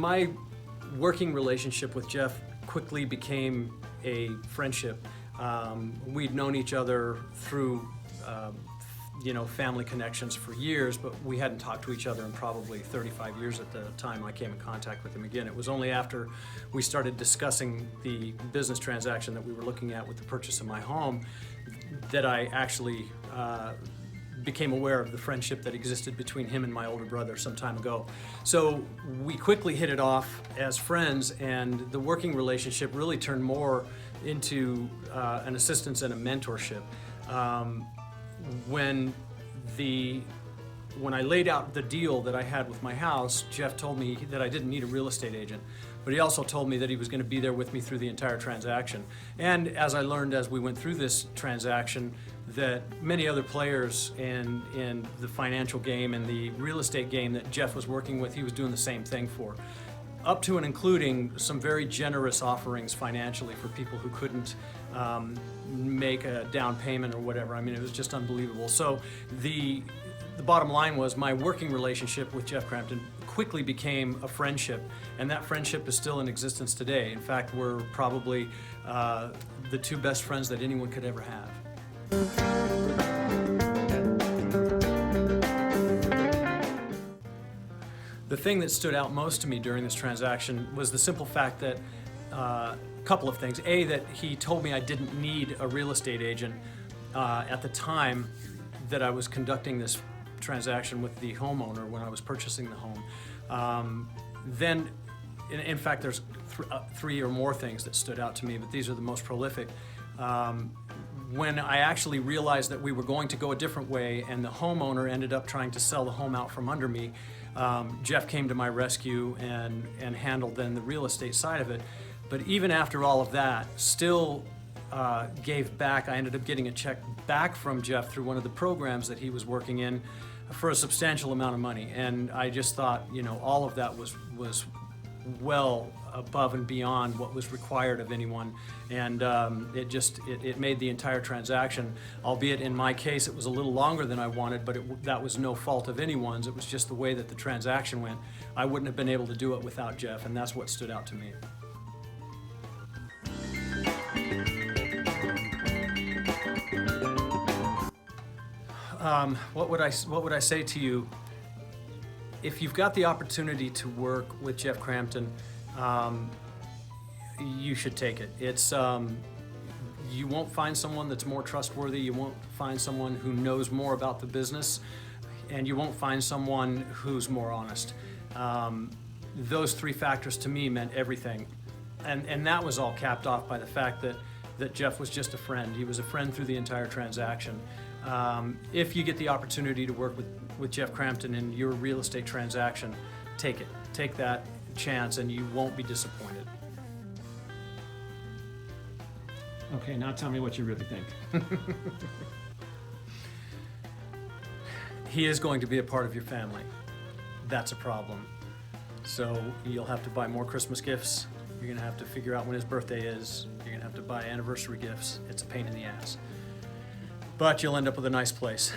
my working relationship with Jeff quickly became a friendship. We'd known each other through family connections for years, but we hadn't talked to each other in probably 35 years at the time I came in contact with him again. It was only after we started discussing the business transaction that we were looking at with the purchase of my home that I actually became aware of the friendship that existed between him and my older brother some time ago. So we quickly hit it off as friends, and the working relationship really turned more into an assistance and a mentorship. When I laid out the deal that I had with my house, Jeff told me that I didn't need a real estate agent, but he also told me that he was going to be there with me through the entire transaction. And as I learned as we went through this transaction, that many other players in the financial game and the real estate game that Jeff was working with, he was doing the same thing for. Up to and including some very generous offerings financially for people who couldn't make a down payment or whatever. I mean, it was just unbelievable. So the bottom line was my working relationship with Jeff Crampton quickly became a friendship, and that friendship is still in existence today. In fact, we're probably the two best friends that anyone could ever have. The thing that stood out most to me during this transaction was the simple fact that a couple of things. A, that he told me I didn't need a real estate agent at the time that I was conducting this transaction with the homeowner when I was purchasing the home. Then, in fact, there's three or more things that stood out to me, but these are the most prolific. When I actually realized that we were going to go a different way and the homeowner ended up trying to sell the home out from under me, Jeff came to my rescue and handled then the real estate side of it. But even after all of that, still gave back. I ended up getting a check back from Jeff through one of the programs that he was working in for a substantial amount of money. And I just thought, all of that was well above and beyond what was required of anyone, and it made the entire transaction, albeit in my case it was a little longer than I wanted, but that was no fault of anyone's. It was just the way that the transaction went. I wouldn't have been able to do it without Jeff, and that's what stood out to me. What would I say to you? If you've got the opportunity to work with Jeff Crampton, you should take it. It's you won't find someone that's more trustworthy. You won't find someone who knows more about the business, and you won't find someone who's more honest. Those three factors to me meant everything, and that was all capped off by the fact that Jeff was just a friend. He was a friend through the entire transaction. If you get the opportunity to work with Jeff Crampton in your real estate transaction, take it. Take that chance and you won't be disappointed. Okay, now tell me what you really think. He is going to be a part of your family. That's a problem. So you'll have to buy more Christmas gifts. You're going to have to figure out when his birthday is. You're going to have to buy anniversary gifts. It's a pain in the ass. But you'll end up with a nice place.